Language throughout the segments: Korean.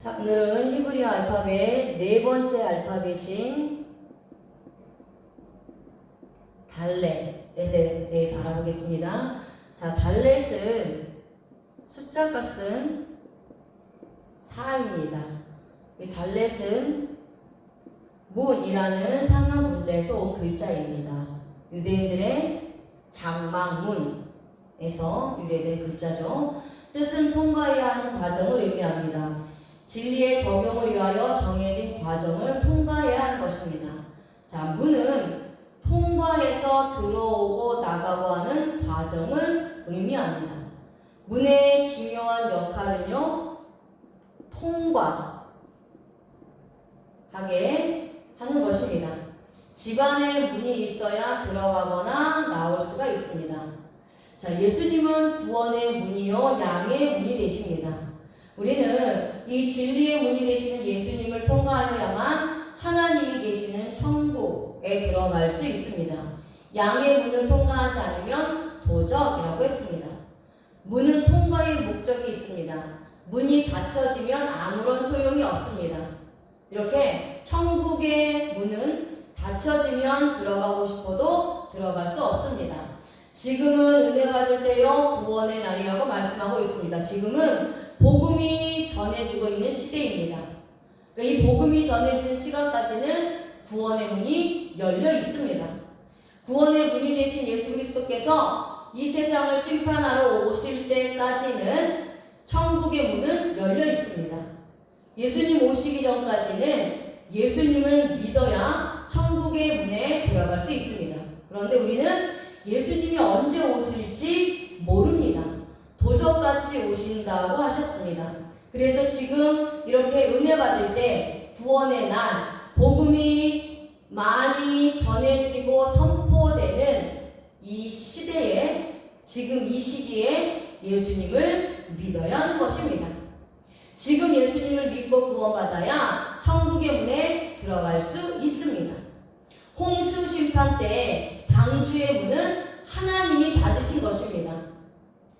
자, 오늘은 히브리어 알파벳 네 번째 알파벳인 달렛에 대해서 알아보겠습니다. 자, 달렛은 숫자 값은 4입니다. 이 달렛은 문이라는 상형 문자에서 온 글자입니다. 유대인들의 장막문에서 유래된 글자죠. 뜻은 통과해야 하는 과정을 의미합니다. 진리의 적용을 위하여 정해진 과정을 통과해야 하는 것입니다. 자, 문은 통과해서 들어오고 나가고 하는 과정을 의미합니다. 문의 중요한 역할은요, 통과하게 하는 것입니다. 집안에 문이 있어야 들어가거나 나올 수가 있습니다. 자, 예수님은 구원의 문이요, 양의 문이 되십니다. 우리는 이 진리의 문이 되시는 예수님을 통과하여야만 하나님이 계시는 천국에 들어갈 수 있습니다. 양의 문을 통과하지 않으면 도적이라고 했습니다. 문은 통과의 목적이 있습니다. 문이 닫혀지면 아무런 소용이 없습니다. 이렇게 천국의 문은 닫혀지면 들어가고 싶어도 들어갈 수 없습니다. 지금은 은혜 받을 때요, 구원의 날이라고 말씀하고 있습니다. 지금은 복음이 전해지고 있는 시대입니다. 그러니까 이 복음이 전해지는 시간까지는 구원의 문이 열려 있습니다. 구원의 문이 되신 예수 그리스도께서 이 세상을 심판하러 오실 때까지는 천국의 문은 열려 있습니다. 예수님 오시기 전까지는 예수님을 믿어야 천국의 문에 들어갈 수 있습니다. 그런데 우리는 예수님이 언제 오실지 모릅니다. 도적같이 오신다고 하셨습니다. 그래서 지금 이렇게 은혜 받을 때 구원의 날, 복음이 많이 전해지고 선포되는 이 시대에, 지금 이 시기에 예수님을 믿어야 하는 것입니다. 지금 예수님을 믿고 구원받아야 천국의 문에 들어갈 수 있습니다. 홍수 심판 때 방주의 문은 하나님이 닫으신 것입니다.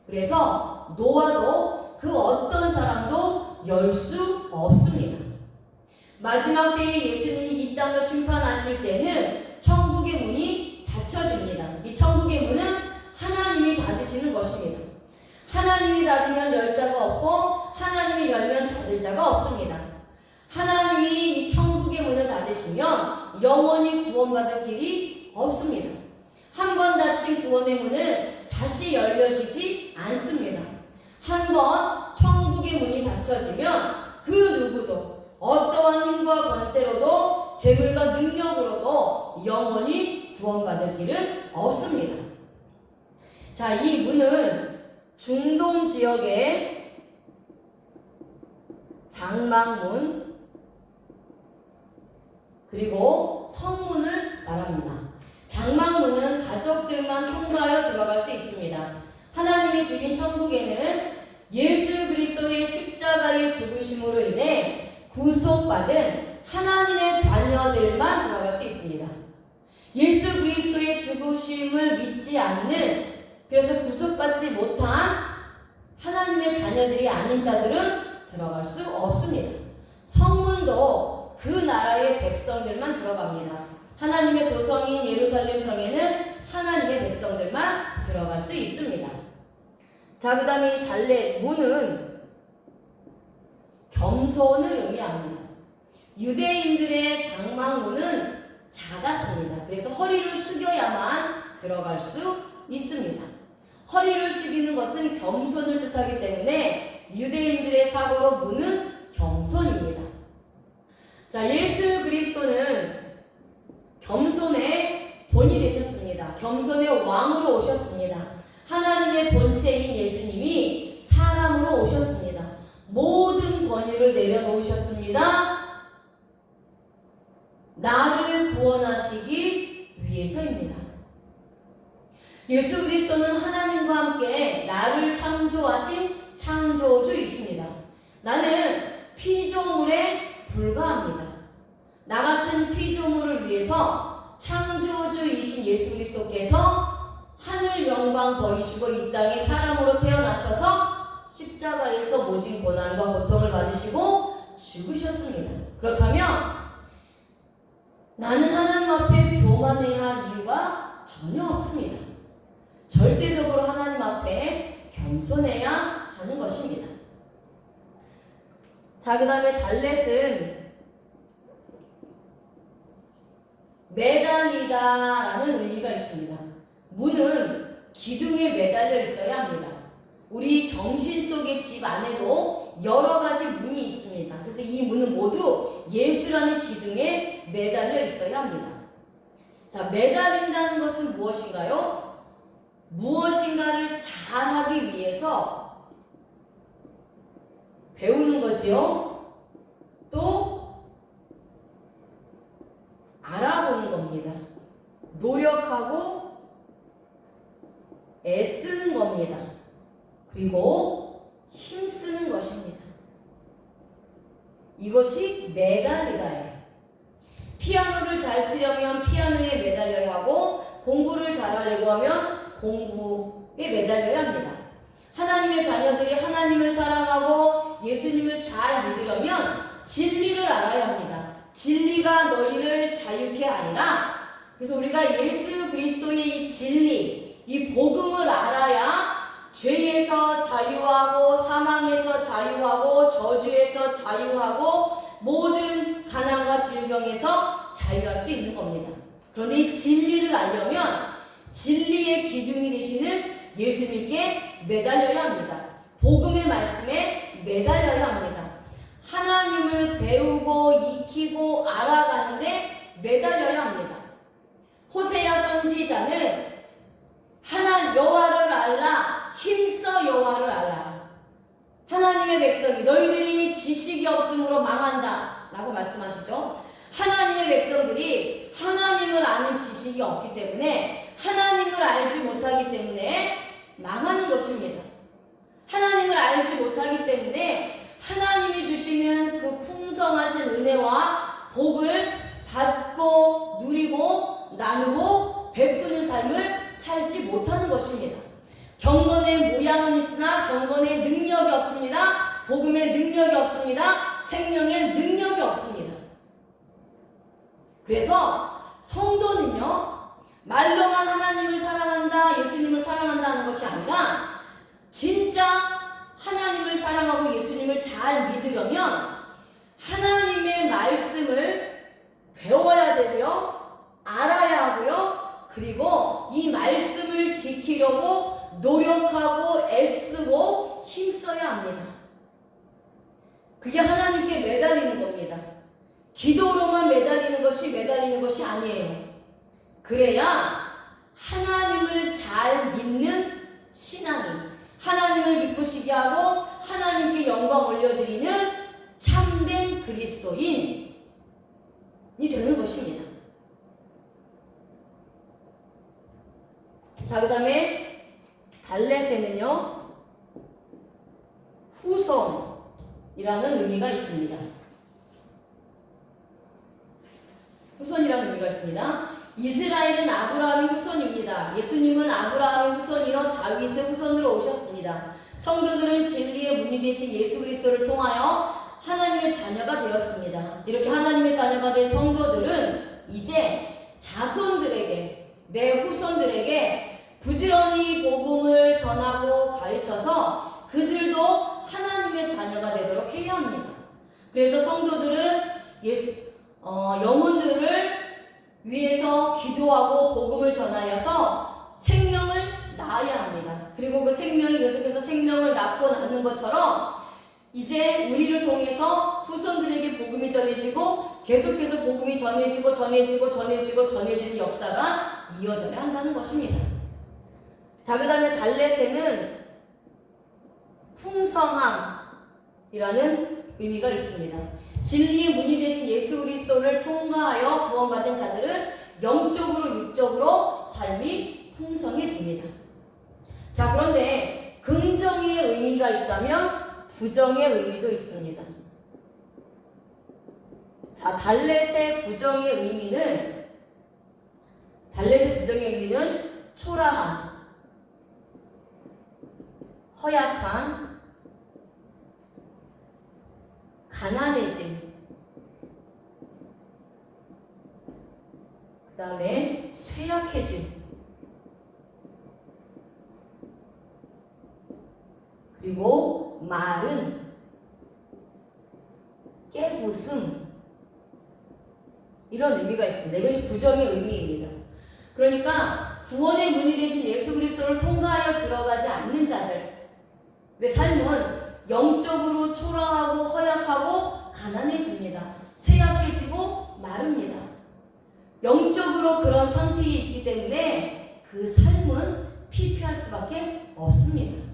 그래서 노아도 그 어떤 사람도 열 수 없습니다. 마지막 때에 예수님이 이 땅을 심판하실 때는 천국의 문이 닫혀집니다. 이 천국의 문은 하나님이 닫으시는 것입니다. 하나님이 닫으면 열 자가 없고 하나님이 열면 닫을 자가 없습니다. 하나님이 이 천국의 문을 닫으시면 영원히 구원받을 길이 없습니다. 한 번 닫힌 구원의 문은 다시 열려지지 않습니다. 한 번 천국의 문이 닫혀지면 그 누구도 어떠한 힘과 권세로도 재물과 능력으로도 영원히 구원받을 길은 없습니다. 자, 이 문은 중동 지역의 장막문 그리고 성문을 말합니다. 장막문은 가족들만 통과하여 들어갈 수 있습니다. 하나님이 주신 천국에는 예수 그리스도의 십자가의 죽으심으로 인해 구속받은 하나님의 자녀들만 들어갈 수 있습니다. 예수 그리스도의 죽으심을 믿지 않는, 그래서 구속받지 못한 하나님의 자녀들이 아닌 자들은 들어갈 수 없습니다. 성문도 그 나라의 백성들만 들어갑니다. 하나님의 도성인 예루살렘 성에는 하나님의 백성들만 들어갈 수 있습니다. 자, 그 다음에 이 달렛 문은 겸손을 의미합니다. 유대인들의 장막문은 작았습니다. 그래서 허리를 숙여야만 들어갈 수 있습니다. 허리를 숙이는 것은 겸손을 뜻하기 때문에 유대인들의 사고로 문은 겸손입니다. 자, 예수 그리스도는 겸손의 본이 되셨습니다. 겸손의 왕으로 오셨습니다. 하나님의 본체인 예수님이 사람으로 오셨습니다. 모든 권위를 내려놓으셨습니다. 나를 구원하시기 위해서입니다. 예수 그리스도는 하나님과 함께 나를 창조하신 창조주이십니다. 나는 피조물에 불과합니다. 나 같은 피조물을 위해서 창조주이신 예수 그리스도께서 하늘 영광 버리시고 이 땅에 사람으로 태어나셔서 십자가에서 모진 고난과 고통을 받으시고 그렇다면 나는 하나님 앞에 교만해야 할 이유가 전혀 없습니다. 절대적으로 하나님 앞에 겸손해야 하는 것입니다. 자, 그 다음에 달렛은 매달리다라는 의미가 있습니다. 문은 기둥에 매달려 있어야 합니다. 우리 정신 속의 집 안에도 여러 가지 문이 있습니다. 그래서 이 문은 모두 예수라는 기둥에 매달려 있어야 합니다. 자, 매달린다는 것은 무엇인가요? 무엇인가를 잘하기 위해서 배우는 거지요. 또 알아보는 겁니다. 노력하고 애쓰는 겁니다. 그리고 힘쓰는 것입니다. 이것이 매달리다예요. 피아노를 잘 치려면 피아노에 매달려야 하고 공부를 잘하려고 하면 공부에 매달려야 합니다. 하나님의 자녀들이 하나님을 사랑하고 예수님을 잘 믿으려면 진리를 알아야 합니다. 진리가 너희를 자유케 하리라. 그래서 우리가 예수 그리스도의 이 진리, 이 복음을 알아야 죄에서 자유하고 사망에서 자유하고 저주에서 자유하고 모든 가난과 질병에서 자유할 수 있는 겁니다. 그런데 이 진리를 알려면 진리의 기둥이 되시는 예수님께 매달려야 합니다. 복음의 말씀에 매달려야 합니다. 하나님을 배우고 익히고 알아가는데 매달려야 합니다. 호세아 선지자는 여호와를 알라, 힘써 여호와를 알라. 하나님의 백성이 너희들이 지식이 없으므로 망한다 라고 말씀하시죠. 하나님의 백성들이 하나님을 아는 지식이 없기 때문에 하나님을 알지 못하기 때문에 망하는 것입니다. 하나님을 알지 못하기 때문에 하나님이 주시는 그 풍성하신 은혜와 복을 받고 누리고 나누고 베푸는 삶을 살지 못하는 것입니다. 경건의 모양은 있으나 경건의 능력이 없습니다. 복음의 능력이 없습니다. 생명의 능력이 없습니다. 그래서 성도는요, 말로만 하나님을 사랑한다, 예수님을 사랑한다 하는 것이 아니라 진짜 하나님을 사랑하고 예수님을 잘 믿으려면 하나님의 말씀을 배워야 되고요, 알아야 하고요, 그리고 이 말씀을 지키려고 노력하고 애쓰고 힘써야 합니다. 그게 하나님께 매달리는 겁니다. 기도로만 매달리는 것이 아니에요. 그래야 하나님을 잘 믿는 신앙이, 하나님을 기쁘시게 하고 하나님께 영광 올려드리는 참된 그리스도인이 되는 것입니다. 자, 그 다음에 달렛에는요, 후손이라는 의미가 있습니다. 후손이라는 의미가 있습니다. 이스라엘은 아브라함의 후손입니다. 예수님은 아브라함의 후손이요 다윗의 후손으로 오셨습니다. 성도들은 진리의 문이 되신 예수 그리스도를 통하여 하나님의 자녀가 되었습니다. 이렇게 하나님의 자녀가 된 성도들은 이제 자손들에게, 내 후손들에게 부지런히 복음을 전하고 가르쳐서 그들도 하나님의 자녀가 되도록 해야 합니다. 그래서 성도들은 영혼들을 위해서 기도하고 복음을 전하여서 생명을 낳아야 합니다. 그리고 그 생명이 계속해서 생명을 낳고 낳는 것처럼 이제 우리를 통해서 후손들에게 복음이 전해지고 계속해서 복음이 전해지는 역사가 이어져야 한다는 것입니다. 자, 그 다음에 달렛에는 풍성함이라는 의미가 있습니다. 진리의 문이 되신 예수 그리스도를 통과하여 구원받은 자들은 영적으로 육적으로 삶이 풍성해집니다. 자, 그런데 긍정의 의미가 있다면 부정의 의미도 있습니다. 자, 달렛의 부정의 의미는 초라한, 허약한, 가난해진, 그 다음에 쇠약해짐, 그리고 마른, 깨부숨, 이런 의미가 있습니다. 이것이 부정의 의미입니다. 그러니까 구원의 문이 되신 예수 그리스도를 통과하여 들어가지 않는 자들의 삶은 영적으로 초라하고 허약하고 가난해집니다. 쇠약해지고 마릅니다. 영적으로 그런 상태에 있기 때문에 그 삶은 피폐할 수밖에 없습니다.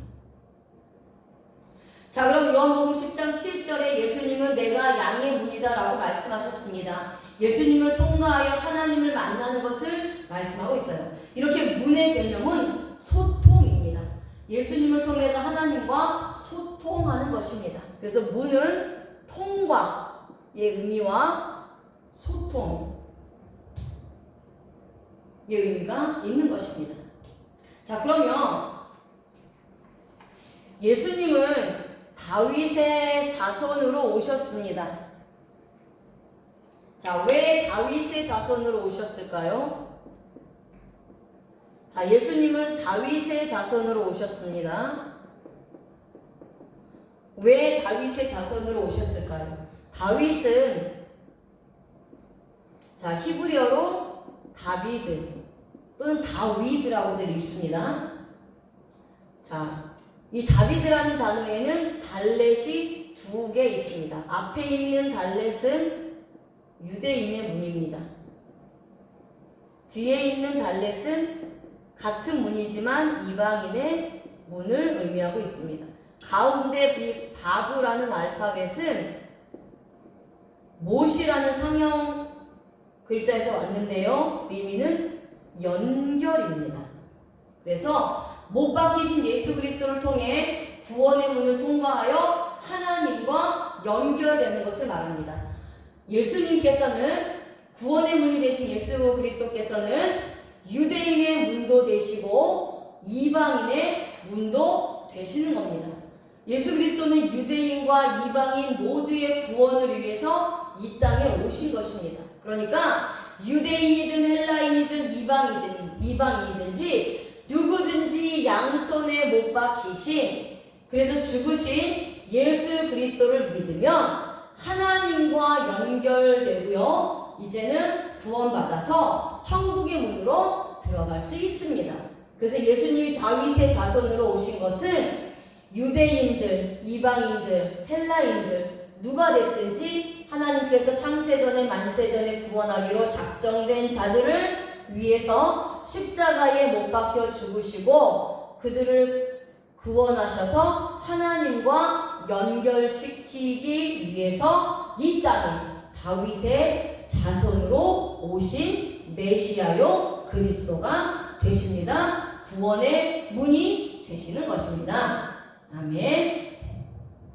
자, 그럼 요한복음 10장 7절에 예수님은 내가 양의 문이다 라고 말씀하셨습니다. 예수님을 통과하여 하나님을 만나는 것을 말씀하고 있어요. 이렇게 문의 개념은 소통입니다. 예수님을 통해서 하나님과 소통하는 것입니다. 그래서 문은 통과의 의미와 소통의 의미가 있는 것입니다. 자, 그러면 예수님은 다윗의 자손으로 오셨습니다. 자, 왜 다윗의 자손으로 오셨을까요? 자, 예수님은 다윗의 자손으로 오셨습니다. 왜 다윗의 자손으로 오셨을까요? 다윗은 자, 히브리어로 다비드 또는 다위드라고들 읽습니다. 자, 이 다비드라는 단어에는 달렛이 2개 있습니다. 앞에 있는 달렛은 유대인의 문입니다. 뒤에 있는 달렛은 같은 문이지만 이방인의 문을 의미하고 있습니다. 가운데 이 바브라는 알파벳은 못이라는 상형 글자에서 왔는데요. 의미는 연결입니다. 그래서 못 박히신 예수 그리스도를 통해 구원의 문을 통과하여 하나님과 연결되는 것을 말합니다. 예수님께서는 구원의 문이 되신 예수 그리스도께서는 유대인의 문도 되시고 이방인의 문도 되시는 겁니다. 예수 그리스도는 유대인과 이방인 모두의 구원을 위해서 이 땅에 오신 것입니다. 그러니까 유대인이든 헬라인이든 이방인이든지 누구든지 양손에 못 박히신, 그래서 죽으신 예수 그리스도를 믿으면 하나님과 연결되고요. 이제는 구원받아서 천국의 문으로 들어갈 수 있습니다. 그래서 예수님이 다윗의 자손으로 오신 것은 유대인들, 이방인들, 헬라인들 누가 됐든지 하나님께서 창세전에 만세전에 구원하기로 작정된 자들을 위해서 십자가에 못 박혀 죽으시고 그들을 구원하셔서 하나님과 연결시키기 위해서 이 땅에 다윗의 자손으로 오신 메시아요 그리스도가 되십니다. 구원의 문이 되시는 것입니다. 아멘.